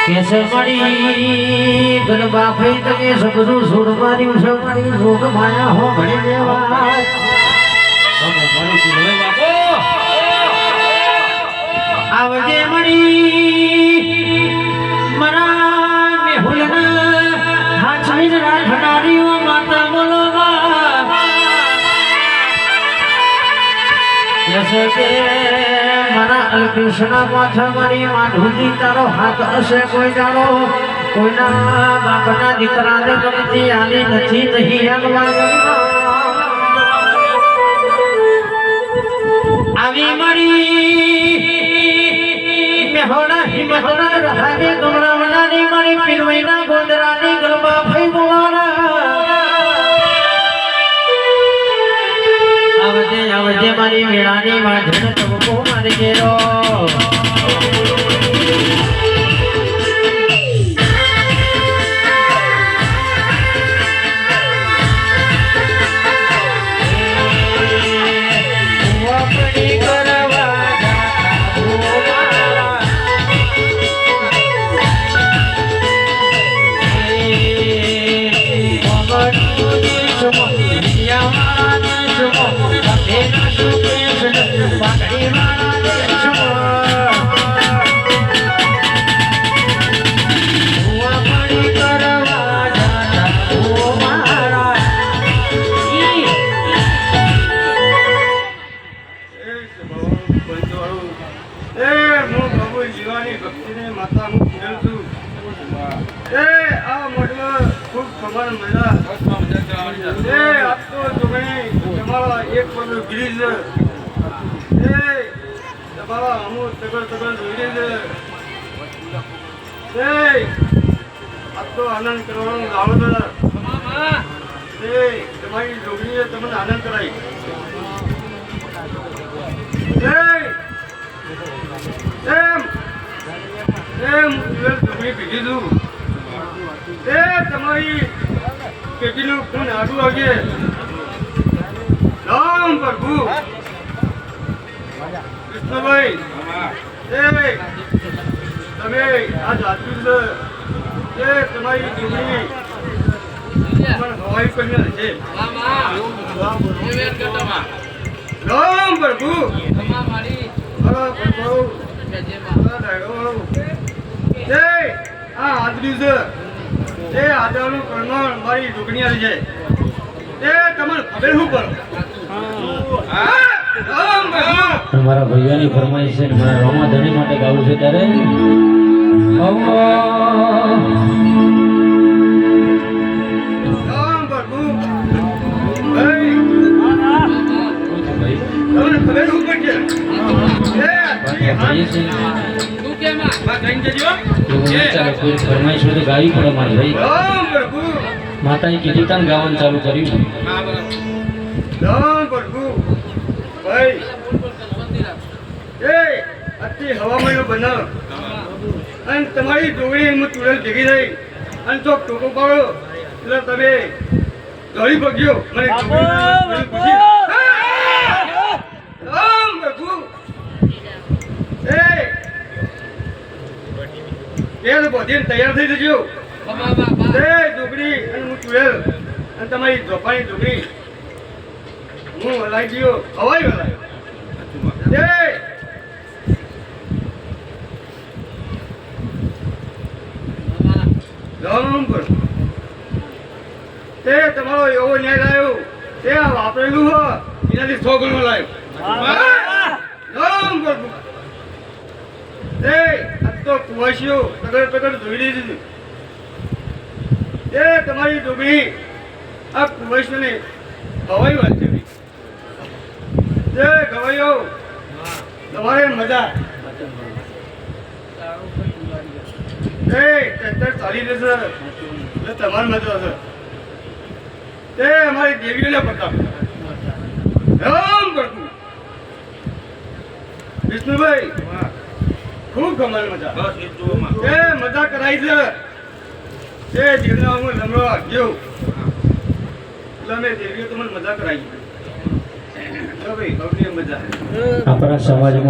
કેસમણી ગરબા ફઈ તમે સબરું સુરમારી સમણી રોગ માયા હો ઘણી દેવા તમે મારું સુરવે બાપો આવજે મણી મરા મેહુલના હાચવીન રાખનારીઓ માતા બોલવા કેસે કે મારા અલ્પેશના માથા મારી માધુજી તારો હાથ હશે કોઈ જાણો કોઈના બાપના દીકરાને ગમતી આલી નથી નહીં આવી મારી મેહોણા હિંમતના રહાને ગમરાવનાની મારી પીરવઈના ગોંદરાની ગરબા ફઈ બોલાના આવજે મારી મેળાની વાંધણ તબકો મારી ગેરો આનંદ કરવાનો લાવો તમારી જોગણીએ તમને આનંદ કરાવી જોગણી પીધી તું તમારી પેટીનું ખૂન આડું આવજે રામ પ્રભુ કૃષ્ણભાઈ તમે આ જાતું છે તમારી જોગણી હવાઈ કન્યા છે રામ પ્રભુ આ આદરી છે એ આદરનું પ્રમાણ મારી જોગણી આવી છે એ તમારે ખબર શું કરો મારા ભૈયાની ફરમાઈશ છે મારા રોમા ધણી માટે ગાવું છે ત્યારે ફરમાઈશ હોય તો ગાવી પડે મારી ભાઈ માતાએ કીધું તાન ગાવાનું ચાલુ કર્યું હવામાન બનાવ અને તમારી જોગણી હું ચૂડેલ ભેગી થઈ અને ચોક ટોકો પાડો એટલે તમે દોડી પગ્યો મને બધી તૈયાર થઈ જજો જોગણી અને હું ચૂડેલ અને તમારી ધોપાની જોગણી હું હલાઈ ગયો હવાઈ હલાયો તે તમારો એવો ન્યાય લાવ્યો તે વાપરેલું હો એનાથી 100 ગણો લાવ્યો તો કુવાસીઓ પગડ ધોઈ દીધી એ તમારી ડોગરી આ કુવાસીઓને ગવાઈ વાત છે જે ગવાઈઓ તમારે મજા ટ્રેક્ટર ચાલી રહેશે એટલે તમારે મજા હશે તે અમારી દેવીઓને પ્રતાપ રામ કરતું વિષ્ણુભાઈ ખૂબ ગમલ મજા એ મજા કરાઈ છે એ જીવના હું લમડવા ગયો એટલે અમે દેવીઓ તમને મજા કરાઈ ભાઈ મજા આપણા સમાજમાં